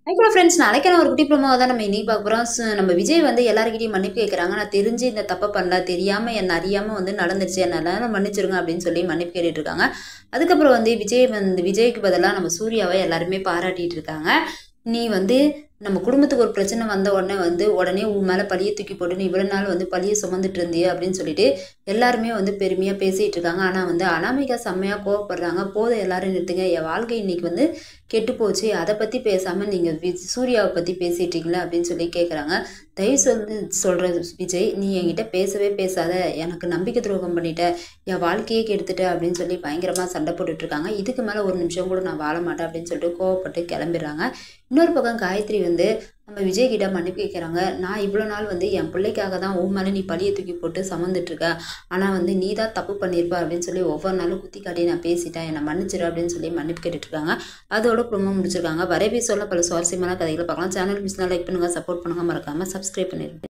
Hello friends, நாளைக்கான ஒரு குட்டி ப்ரோமோவை தான் நம்ம இன்னைக்கு பார்க்க போகிறோம். நம்ம விஜய் வந்து எல்லாருக்கிட்டையும் மன்னிப்பு கேட்குறாங்க. நான் தெரிஞ்சு இந்த தப்பை பண்ணல, தெரியாமல் என்ன அறியாமல் வந்து நடந்துருச்சு, என்னால் மன்னிச்சிருங்க அப்படின்னு சொல்லி மன்னிப்பு கேட்டுட்டு இருக்காங்க. அதுக்கப்புறம் வந்து விஜய்க்கு பதிலாக நம்ம சூர்யாவை எல்லாருமே பாராட்டிட்டு இருக்காங்க. நீ வந்து நம்ம குடும்பத்துக்கு ஒரு பிரச்சனை வந்த உடனே உன் மேலே பழியை தூக்கி போட்டு நீ இவ்வளோ நாள் வந்து பழியை சுமந்துட்டு இருந்தியே அப்படின்னு சொல்லிட்டு எல்லாருமே வந்து பெருமையாக பேசிகிட்டு இருக்காங்க. ஆனால் வந்து அனாமிகா செம்மையாக கோவப்படுறாங்க. போதும் எல்லாரும் நிறுத்துங்க, என் வாழ்க்கை இன்னைக்கு வந்து கெட்டு போச்சு, அதை பற்றி பேசாமல் நீங்கள் சூர்யாவை பற்றி பேசிட்டீங்களே அப்படின்னு சொல்லி கேட்குறாங்க. தயவு சொல்கிற விஜய், நீ என்கிட்ட பேசவே பேசாத, எனக்கு நம்பிக்கை துரோகம் பண்ணிட்ட, என் வாழ்க்கையே கெடுத்துட்ட அப்படின்னு சொல்லி பயங்கரமாக சண்டை போட்டுட்ருக்காங்க. இதுக்கு மேலே ஒரு நிமிஷம் கூட நான் வாழ மாட்டேன் அப்படின்னு சொல்லிட்டு கோவப்பட்டு கிளம்பிடுறாங்க. இன்னொரு பக்கம் காயத்ரி வந்து நம்ம விஜய் கிட்ட மன்னிப்பு கேட்குறாங்க. நான் இவ்வளோ நாள் வந்து என் பிள்ளைக்காக தான் உன் மேலே நீ பழியை தூக்கி போட்டு சமந்துட்டுருக்க, ஆனால் வந்து நீ தான் தப்பு பண்ணியிருப்ப அப்படின்னு சொல்லி ஒவ்வொரு நாளும் குத்தி காட்டி நான் பேசிட்டேன், என்னை மன்னிச்சிரு அப்படின்னு சொல்லி மன்னிப்பு கேட்டுட்ருக்காங்க. அதோட ப்ரோமோ முடிச்சிருக்காங்க. வரைவி சொல்ல பல சுவாரஸ்யமான கதைகளை பார்க்கலாம். சேனல் மிஸ்னா லைக் பண்ணுங்கள், சப்போர்ட் பண்ணுங்கள், மறக்காமல் சப்ஸ்கிரைப் பண்ணிடுங்க.